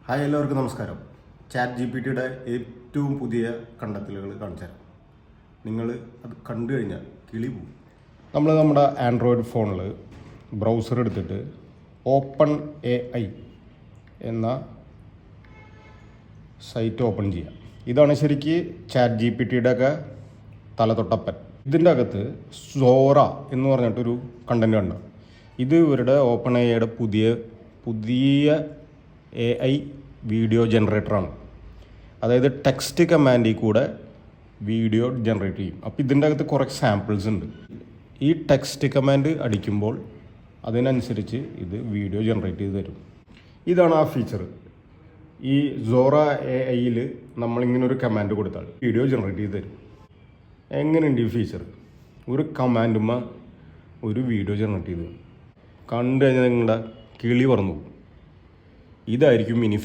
Hi, എല്ലാവർക്കും നമസ്കാരം. Chat GPT ഏറ്റവും പുതിയ കണ്ടെത്തലുകൾ കാണിച്ചു തരാം. നിങ്ങൾ അത് കണ്ടു കഴിഞ്ഞാൽ കിളി പോകും. നമ്മൾ നമ്മുടെ ആൻഡ്രോയിഡ് ഫോണിൽ ബ്രൗസർ എടുത്തിട്ട് ഓപ്പൺ AI എന്ന സൈറ്റ് ഓപ്പൺ ചെയ്യാം. ഇതാണ് ശരിക്ക് ചാറ്റ് GPT ഒക്കെ തലതൊട്ടപ്പൻ. ഇതിൻ്റെ അകത്ത് സോറ എന്ന് പറഞ്ഞിട്ടൊരു കണ്ടൻറ് ഉണ്ട്. ഇത് ഇവരുടെ ഓപ്പൺ AIയുടെ പുതിയ AI വീഡിയോ ജനറേറ്ററാണ്. അതായത് ടെക്സ്റ്റ് കമാൻഡിൽ കൂടെ വീഡിയോ ജനറേറ്റ് ചെയ്യും. അപ്പോൾ ഇതിൻ്റെ അകത്ത് കുറേ സാമ്പിൾസ് ഉണ്ട്. ഈ ടെക്സ്റ്റ് കമാൻഡ് അടിക്കുമ്പോൾ അതിനനുസരിച്ച് ഇത് വീഡിയോ ജനറേറ്റ് ചെയ്ത് തരും. ഇതാണ് ആ ഫീച്ചർ. ഈ സോറ AIയിൽ നമ്മളിങ്ങനൊരു കമാൻഡ് കൊടുത്താൽ വീഡിയോ ജനറേറ്റ് ചെയ്ത് തരും. എങ്ങനെയുണ്ട് ഈ ഫീച്ചർ? ഒരു കമാൻഡുമ്പോൾ ഒരു വീഡിയോ ജനറേറ്റ് ചെയ്ത് കണ്ടു കഴിഞ്ഞാൽ നിങ്ങളുടെ കിളി പറന്നു പോകും. ഇതായിരിക്കും ഇനി